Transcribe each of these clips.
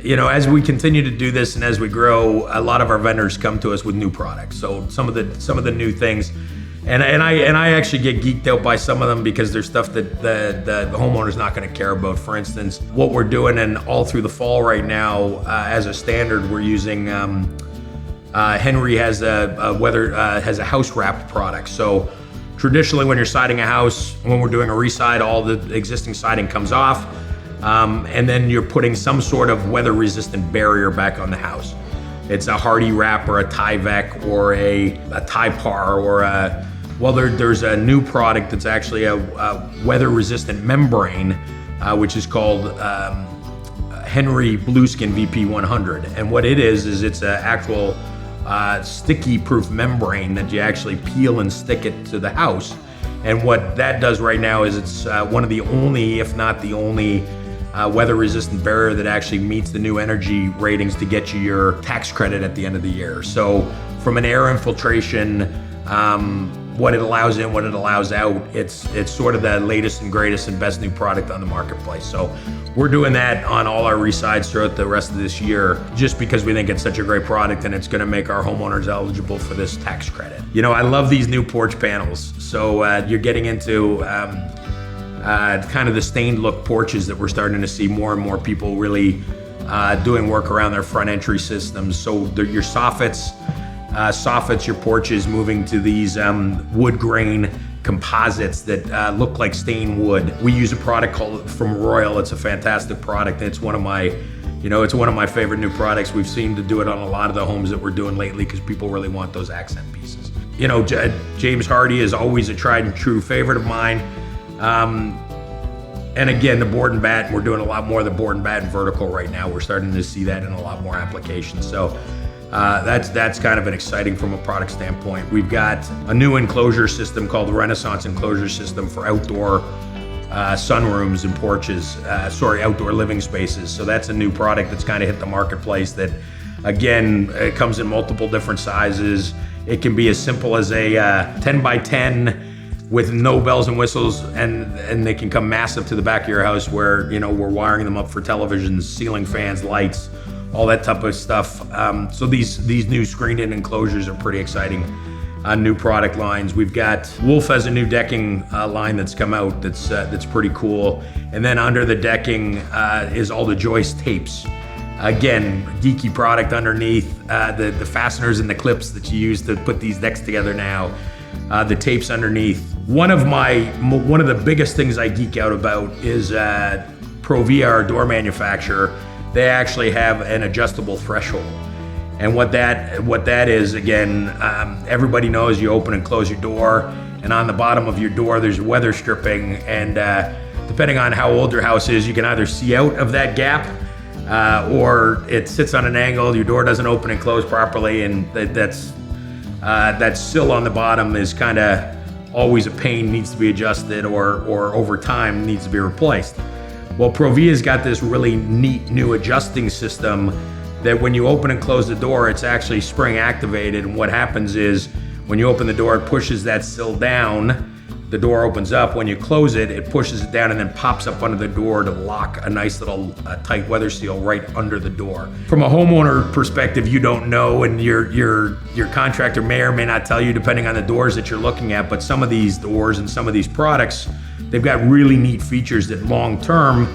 as we continue to do this and as we grow, a lot of our vendors come to us with new products. So some of the new things, and I actually get geeked out by some of them because there's stuff that the homeowner's not going to care about. For instance, what we're doing, and all through the fall right now, as a standard, we're using Henry has has a house wrapped product. So traditionally, when you're siding a house, when we're doing a reside, all the existing siding comes off, and then you're putting some sort of weather-resistant barrier back on the house. It's a Hardy Wrap or a Tyvek or a Typar or there's a new product that's actually a weather-resistant membrane, which is called Henry Blueskin VP100. And what it is it's an actual sticky-proof membrane that you actually peel and stick it to the house. And what that does right now is it's one of the only, if not the only, weather-resistant barrier that actually meets the new energy ratings to get you your tax credit at the end of the year. So from an air infiltration, what it allows in, what it allows out, it's sort of the latest and greatest and best new product on the marketplace. So we're doing that on all our resides throughout the rest of this year, just because we think it's such a great product and it's going to make our homeowners eligible for this tax credit. I love these new porch panels. So you're getting into kind of the stained look porches that we're starting to see more and more people really doing work around their front entry systems. So your soffits, your porches, moving to these wood grain composites that look like stained wood. We use a product from Royal. It's a fantastic product. It's one of my favorite new products. We've seemed to do it on a lot of the homes that we're doing lately because people really want those accent pieces. James Hardie is always a tried and true favorite of mine. And again, the board and batten, we're doing a lot more of the board and batten vertical right now. We're starting to see that in a lot more applications. So that's kind of an exciting from a product standpoint. We've got a new enclosure system called the Renaissance Enclosure System for outdoor sunrooms and porches, outdoor living spaces. So that's a new product that's kind of hit the marketplace that, again, it comes in multiple different sizes. It can be as simple as a 10 by 10 with no bells and whistles, and they can come massive to the back of your house where, we're wiring them up for televisions, ceiling fans, lights, all that type of stuff. So these new screened-in enclosures are pretty exciting new product lines. We've got Wolf has a new decking line that's come out that's pretty cool. And then under the decking is all the joist tapes. Again, geeky product underneath, the fasteners and the clips that you use to put these decks together now. The tapes underneath. One of the biggest things I geek out about is Provia, our door manufacturer. They actually have an adjustable threshold. And what that is, again, everybody knows you open and close your door, and on the bottom of your door there's weather stripping, and depending on how old your house is, you can either see out of that gap or it sits on an angle, your door doesn't open and close properly, and that sill on the bottom is kind of always a pain, needs to be adjusted, or over time needs to be replaced. Well, Provia's got this really neat new adjusting system that when you open and close the door, it's actually spring activated. And what happens is when you open the door, it pushes that sill down. The door opens up. When you close it, it pushes it down and then pops up under the door to lock a nice little tight weather seal right under the door. From a homeowner perspective, you don't know, and your contractor may or may not tell you depending on the doors that you're looking at, but some of these doors and some of these products, they've got really neat features that long term,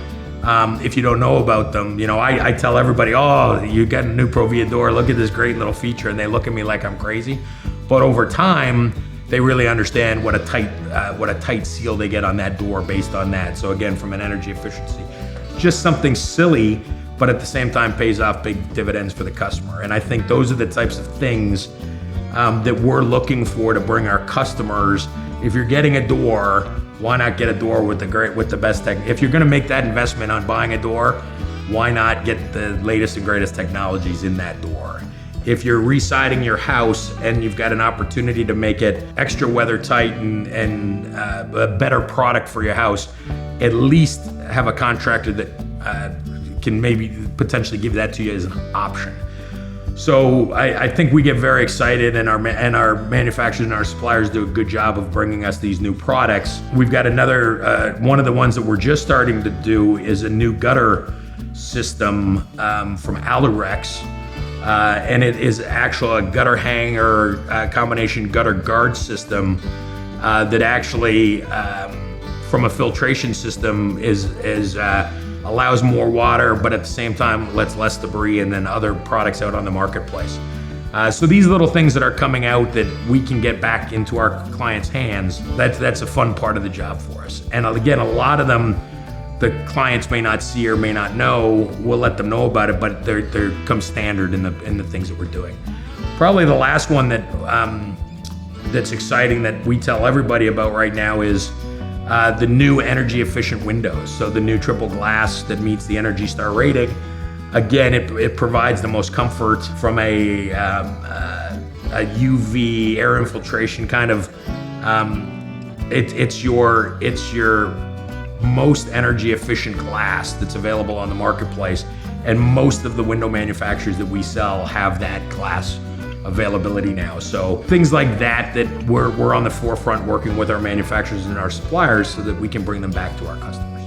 if you don't know about them, I tell everybody, oh, you got a new Provia door, look at this great little feature, and they look at me like I'm crazy. But over time, they really understand what a tight seal they get on that door based on that. So again, from an energy efficiency, just something silly, but at the same time pays off big dividends for the customer. And I think those are the types of things that we're looking for to bring our customers. If you're getting a door, why not get a door with the best tech? If you're going to make that investment on buying a door, why not get the latest and greatest technologies in that door? If you're residing your house and you've got an opportunity to make it extra weather tight and a better product for your house, at least have a contractor that can maybe potentially give that to you as an option. So I think we get very excited, and our manufacturers and our suppliers do a good job of bringing us these new products. We've got another, one of the ones that we're just starting to do is a new gutter system from Alurex. And it is actually a gutter hanger combination gutter guard system that actually, from a filtration system, allows more water, but at the same time lets less debris and then other products out on the marketplace. So these little things that are coming out that we can get back into our clients' hands, that's a fun part of the job for us. And again, a lot of them, the clients may not see or may not know. We'll let them know about it, but they're come standard in the things that we're doing. Probably the last one that's exciting that we tell everybody about right now is the new energy efficient windows. So the new triple glass that meets the ENERGY STAR rating. Again, it provides the most comfort from a UV air infiltration kind of. It's your most energy efficient glass that's available on the marketplace, and most of the window manufacturers that we sell have that glass availability now. So things like that we're on the forefront working with our manufacturers and our suppliers so that we can bring them back to our customers.